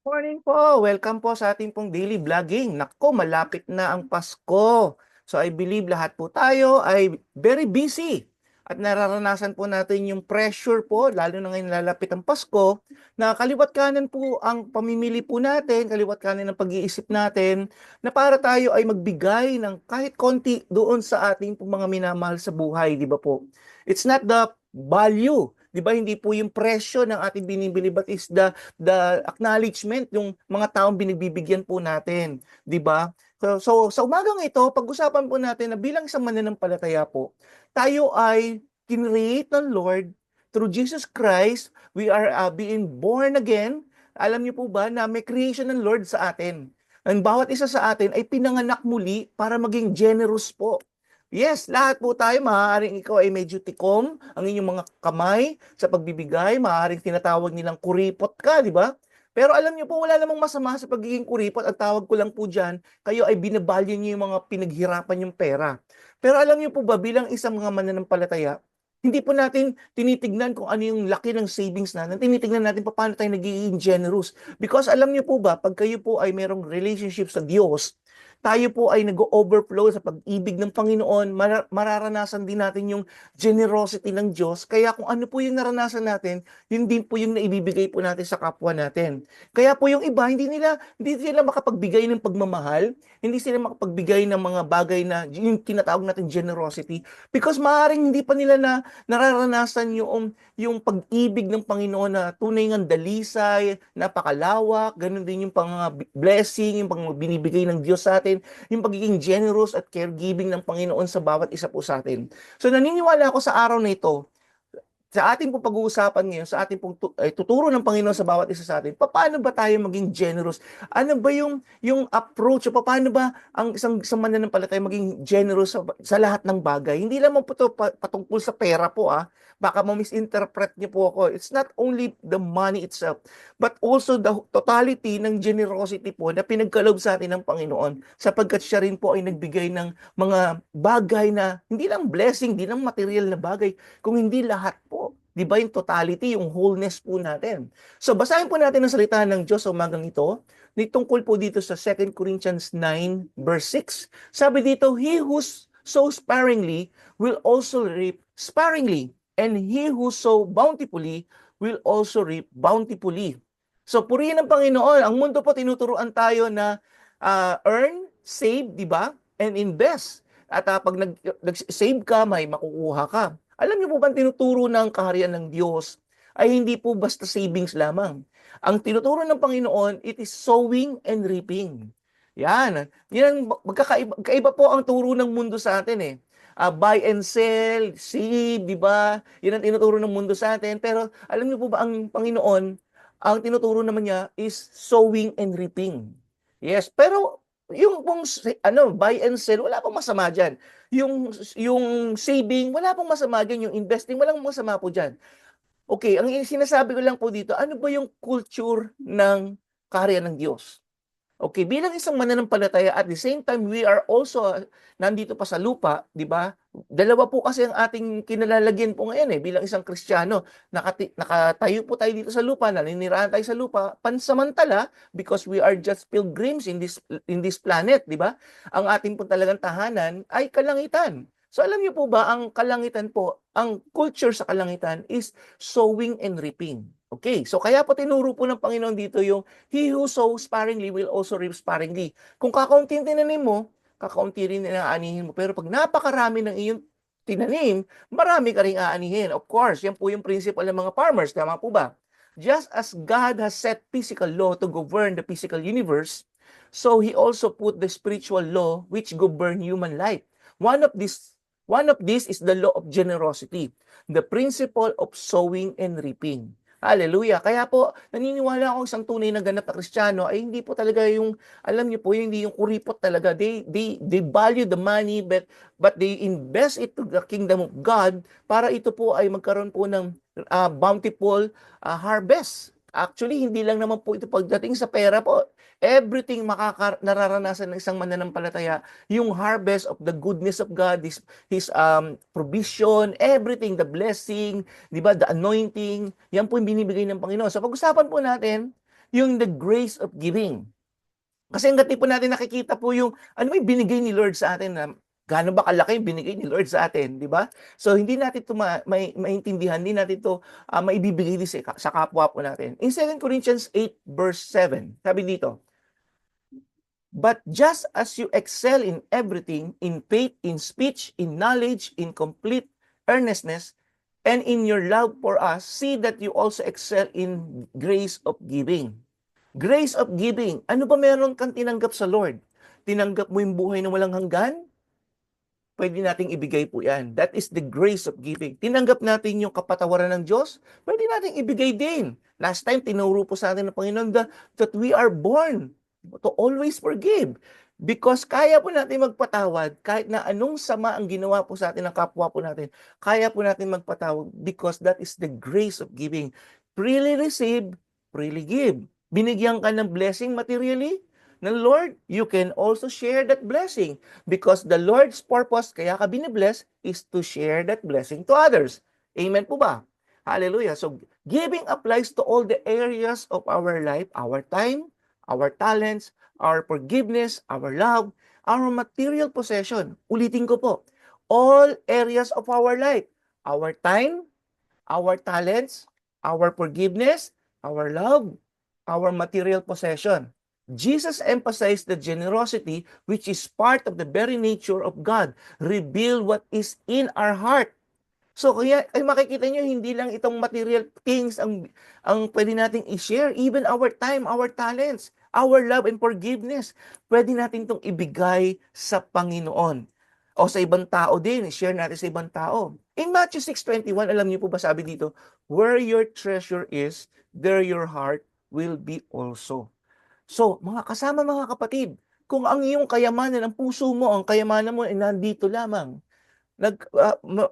Morning po! Welcome po sa ating pong daily vlogging. Nako, malapit na ang Pasko. So I believe lahat po tayo ay very busy. At nararanasan po natin yung pressure po, lalo na ngayon lalapit ang Pasko, na kaliwat kanan po ang pamimili po natin, kaliwat kanan ang pag-iisip natin, na para tayo ay magbigay ng kahit konti doon sa ating pong mga minamahal sa buhay, di ba po? It's not the value, di ba? Hindi po yung presyo ng ating binibili, but is the acknowledgement yung mga taong binibigyan po natin, 'di ba? So sa umagang ito, pag-usapan po natin na bilang isang mananampalataya po, tayo ay kinreate ng Lord through Jesus Christ. We are being born again. Alam niyo po ba na may creation ng Lord sa atin? Ang bawat isa sa atin ay pinanganak muli para maging generous po. Yes, lahat po tayo, maaaring ikaw ay medyo tikom ang inyong mga kamay sa pagbibigay, maaaring tinatawag nilang kuripot ka, di ba? Pero alam niyo po, wala namang masama sa pagiging kuripot. Ang tawag ko lang po dyan, kayo ay binabalyo niyo yung mga pinaghirapan yung pera. Pero alam niyo po ba, bilang isang mga mananampalataya, hindi po natin tinitignan kung ano yung laki ng savings natin. Tinitignan natin paano tayo nagiging generous. Because alam niyo po ba, pag kayo po ay merong relationship sa Diyos, tayo po ay nag-overflow sa pag-ibig ng Panginoon, mararanasan din natin yung generosity ng Diyos. Kaya kung ano po yung naranasan natin, yun din po yung naibibigay po natin sa kapwa natin. Kaya po yung iba, hindi sila makapagbigay ng pagmamahal, hindi sila makapagbigay ng mga bagay na yung tinatawag natin generosity because maaaring hindi pa nila nararanasan yung pag-ibig ng Panginoon na tunay ng dalisay, napakalawak, ganun din yung blessing, yung pang binibigay ng Diyos sa atin, yung pagiging generous at caregiving ng Panginoon sa bawat isa po sa atin. So naniniwala ako sa araw na ito, sa ating pong pag-uusapan ngayon, sa ating pong tuturo ng Panginoon sa bawat isa sa atin, paano ba tayo maging generous? Ano ba yung approach? O paano ba ang isang mananampalataya maging generous sa lahat ng bagay? Hindi lamang po ito patungkol sa pera po, ah. Baka ma-misinterpret niyo po ako. It's not only the money itself, but also the totality ng generosity po na pinagkaloob sa atin ng Panginoon sapagkat siya rin po ay nagbigay ng mga bagay na hindi lang blessing, hindi lang material na bagay, kung hindi lahat po. Di ba yung totality, yung wholeness po natin. So basahin po natin ang salita ng Diyos sa umagang ito. Tungkol po dito sa 2 Corinthians 9 verse 6. Sabi dito, He who sows sparingly will also reap sparingly, and he who sows bountifully will also reap bountifully. So purihin ng Panginoon. Ang mundo po tinuturuan tayo na earn, save, di ba? And invest. At pag nag-save ka, may makukuha ka. Alam niyo po ba ang tinuturo ng kaharian ng Diyos ay hindi po basta savings lamang. Ang tinuturo ng Panginoon, it is sowing and reaping. Yan. Yan magkakaiba po ang turo ng mundo sa atin eh. Buy and sell, save, di ba? Yan ang tinuturo ng mundo sa atin. Pero alam niyo po ba ang Panginoon, ang tinuturo naman niya is sowing and reaping. Yes, pero yung pong buy and sell, wala pong masama diyan. Yung saving, wala pong masama diyan, yung investing, walang masama po diyan. Okay, ang sinasabi ko lang po dito, ano ba yung culture ng kaharian ng Diyos? Okay, bilang isang mananampalataya, at the same time, we are also nandito pa sa lupa, di ba? Dalawa po kasi ang ating kinalalagyan po ngayon bilang isang Kristiyano. Nakatayo po tayo dito sa lupa, naninirahan tayo sa lupa, pansamantala, because we are just pilgrims in this planet, di ba? Ang ating po talagang tahanan ay kalangitan. So alam niyo po ba, ang kalangitan po, ang culture sa kalangitan is sowing and reaping. Okay, so kaya po tinuro po ng Panginoon dito yung He who sows sparingly will also reap sparingly. Kung kakaunti tinanim mo, kakaunti rin aanihin mo. Pero pag napakarami ng iyong tinanim, marami ka rin aanihin. Of course, yan po yung principle ng mga farmers. Tama po ba? Just as God has set physical law to govern the physical universe, so He also put the spiritual law which govern human life. One of these is the law of generosity, the principle of sowing and reaping. Hallelujah. Kaya po, naniniwala ako isang tunay na ganap na Kristiyano ay hindi po talaga yung, alam niyo po, hindi yung kuripot talaga. They value the money, but they invest it to the kingdom of God para ito po ay magkaroon po ng bountiful harvest. Actually, hindi lang naman po ito pagdating sa pera po. Everything nararanasan ng isang mananampalataya, yung harvest of the goodness of God, His provision, everything, the blessing, di ba, the anointing, yan po yung binibigay ng Panginoon. So pag-usapan po natin, yung the grace of giving. Kasi hangga't di po natin nakikita po yung ano ba yung binigay ni Lord sa atin na gaano ba kalaki yung binigay ni Lord sa atin, di ba? So hindi natin ito maintindihan, hindi natin ito maibibigay din sa kapwa po natin. In 2 Corinthians 8 verse 7, sabi dito, "But just as you excel in everything, in faith, in speech, in knowledge, in complete earnestness, and in your love for us, see that you also excel in grace of giving." Grace of giving. Ano ba meron kang tinanggap sa Lord? Tinanggap mo yung buhay na walang hanggan? Pwede nating ibigay po yan. That is the grace of giving. Tinanggap natin yung kapatawaran ng Diyos? Pwede nating ibigay din. Last time, tinuro po sa atin ng Panginoon that we are born to always forgive. Because kaya po natin magpatawad kahit na anong sama ang ginawa po sa atin ng kapwa po natin. Kaya po natin magpatawad because that is the grace of giving. Freely receive, freely give. Binigyan ka ng blessing materially ng Lord, you can also share that blessing because the Lord's purpose, kaya ka binibless, is to share that blessing to others. Amen po ba? Hallelujah. So, giving applies to all the areas of our life, our time, our talents, our forgiveness, our love, our material possession. Ulitin ko po, all areas of our life, our time, our talents, our forgiveness, our love, our material possession. Jesus emphasized the generosity which is part of the very nature of God. Reveal what is in our heart. So kaya ay makikita nyo, hindi lang itong material things ang pwede nating i-share. Even our time, our talents, our love and forgiveness, pwede natin itong ibigay sa Panginoon. O sa ibang tao din, share natin sa ibang tao. In Matthew 6:21, alam niyo po ba sabi dito, where your treasure is, there your heart will be also. So, mga kasama mga kapatid, kung ang iyong kayamanan, ang puso mo, ang kayamanan mo ay nandito lamang,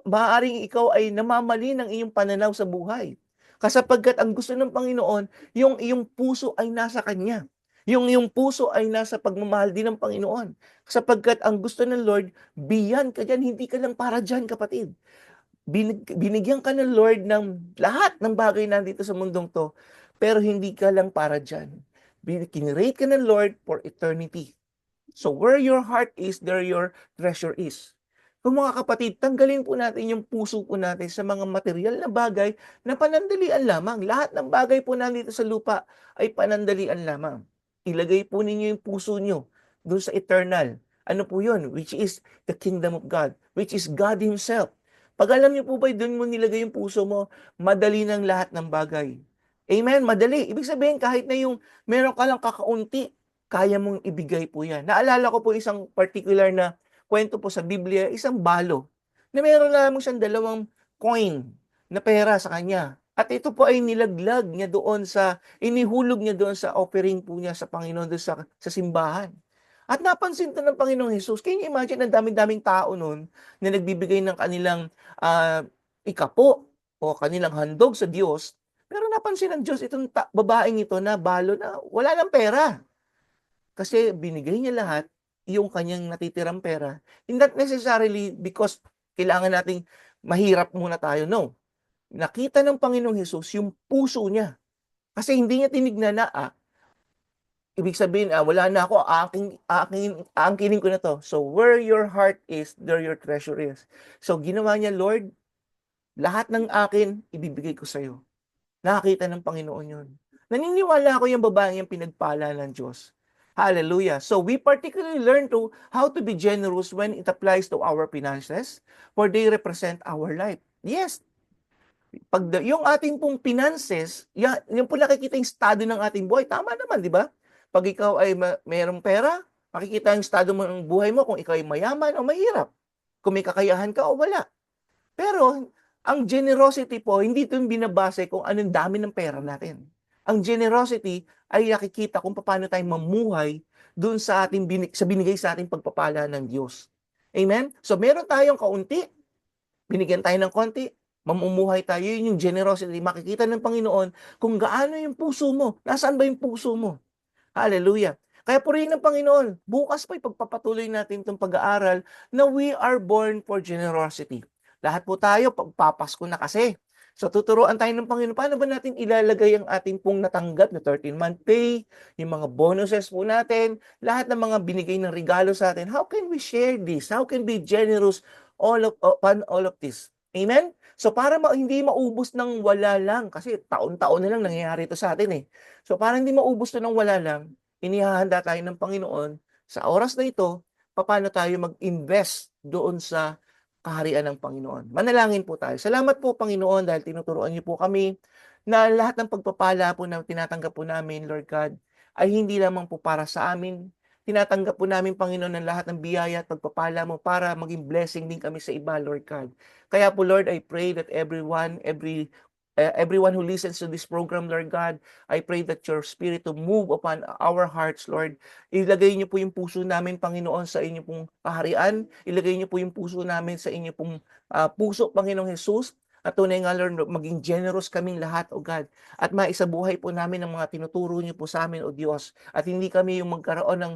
maaaring ikaw ay namamali ng iyong pananaw sa buhay. Kasapagkat ang gusto ng Panginoon, yung iyong puso ay nasa Kanya. Yung iyong puso ay nasa pagmamahal din ng Panginoon. Sapagkat ang gusto ng Lord, beyond ka dyan, hindi ka lang para dyan, kapatid. Binigyan ka ng Lord ng lahat ng bagay nandito sa mundong to, pero hindi ka lang para dyan. Kinrate ka ng Lord for eternity. So where your heart is, there your treasure is. Kung mga kapatid, tanggalin po natin yung puso po natin sa mga material na bagay na panandalian lamang. Lahat ng bagay po nandito sa lupa ay panandalian lamang. Ilagay po ninyo yung puso nyo doon sa eternal. Ano po yun? Which is the kingdom of God. Which is God Himself. Pag alam niyo po ba, doon mo nilagay yung puso mo, madali ng lahat ng bagay. Amen? Madali. Ibig sabihin, kahit na yung meron ka lang kakaunti, kaya mong ibigay po yan. Naalala ko po isang particular na kwento po sa Biblia, isang balo, na meron lamang siyang 2 coin na pera sa kanya. At ito po ay nilaglag niya doon inihulog niya doon sa offering po niya sa Panginoon doon sa simbahan. At napansin to ng Panginoong Hesus. Can you imagine, ang daming-daming tao noon na nagbibigay ng kanilang ikapo o kanilang handog sa Diyos. Pero napansin ng Diyos itong babaeng ito na balo na wala ng pera. Kasi binigay niya lahat yung kanyang natitirang pera. Not necessarily because kailangan nating mahirap muna tayo. No. Nakita ng Panginoong Hesus yung puso niya. Kasi hindi niya tinignan na, ibig sabihin, wala na ako, aangkinin ko na to. So, where your heart is, there your treasure is. So, ginawa niya, Lord, lahat ng akin, ibibigay ko sa'yo. Nakakita ng Panginoon yun. Naniniwala ako yung babaeng yung pinagpala ng Diyos. Hallelujah. So we particularly learn how to be generous when it applies to our finances, for they represent our life. Yes, pag yung ating pong finances, yung po nakikita yung estado ng ating buhay, tama naman, di ba? Pag ikaw ay mayroong pera, makikita yung estado mo ng buhay mo kung ikaw ay mayaman o mahirap, kung may kakayahan ka o wala. Pero ang generosity po, hindi ito yung binabase kung anong dami ng pera natin. Ang generosity ay nakikita kung paano tayo mamuhay doon sa binigay sa ating pagpapala ng Diyos. Amen? So meron tayong kaunti, binigyan tayo ng konti, mamumuhay tayo, yun yung generosity. Makikita ng Panginoon kung gaano yung puso mo. Nasaan ba yung puso mo? Hallelujah. Kaya purihin ng Panginoon, bukas pa ipagpapatuloy natin itong pag-aaral na we are born for generosity. Lahat po tayo, pagpapasko na kasi. So tuturuan tayo ng Panginoon, paano ba natin ilalagay ang ating pong natanggap na 13-month pay, yung mga bonuses po natin, lahat ng mga binigay ng regalo sa atin. How can we share this? How can we be generous upon all of this? Amen? So para hindi maubos ng wala lang, kasi taon-taon na lang nangyayari ito sa atin eh. So para hindi maubos to ng wala lang, inihahanda tayo ng Panginoon sa oras na ito, paano tayo mag-invest doon sa kaharian ng Panginoon. Manalangin po tayo. Salamat po, Panginoon, dahil tinuturuan niyo po kami na lahat ng pagpapala po na tinatanggap po namin, Lord God, ay hindi lamang po para sa amin. Tinatanggap po namin, Panginoon, ng lahat ng biyaya at pagpapala mo para maging blessing din kami sa iba, Lord God. Kaya po, Lord, I pray that everyone who listens to this program, Lord God, I pray that your Spirit to move upon our hearts, Lord. Ilagay niyo po yung puso namin, Panginoon, sa inyo pong kaharian. Ilagay niyo po yung puso namin sa inyo pong puso, Panginoong Jesus. At tunay nga, Lord, maging generous kaming lahat, O God. At maisabuhay po namin ang mga tinuturo niyo po sa amin, O Diyos. At hindi kami yung magkaroon ng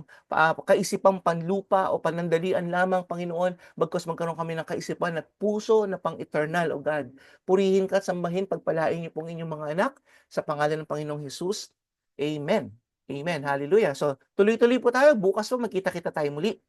kaisipang panlupa o panandalian lamang, Panginoon, bagkus magkaroon kami ng kaisipan at puso na pang-eternal, O God. Purihin ka at sambahin, pagpalain niyo pong inyong mga anak sa pangalan ng Panginoong Jesus. Amen. Amen. Hallelujah. So, tuloy-tuloy po tayo. Bukas po, magkita-kita tayo muli.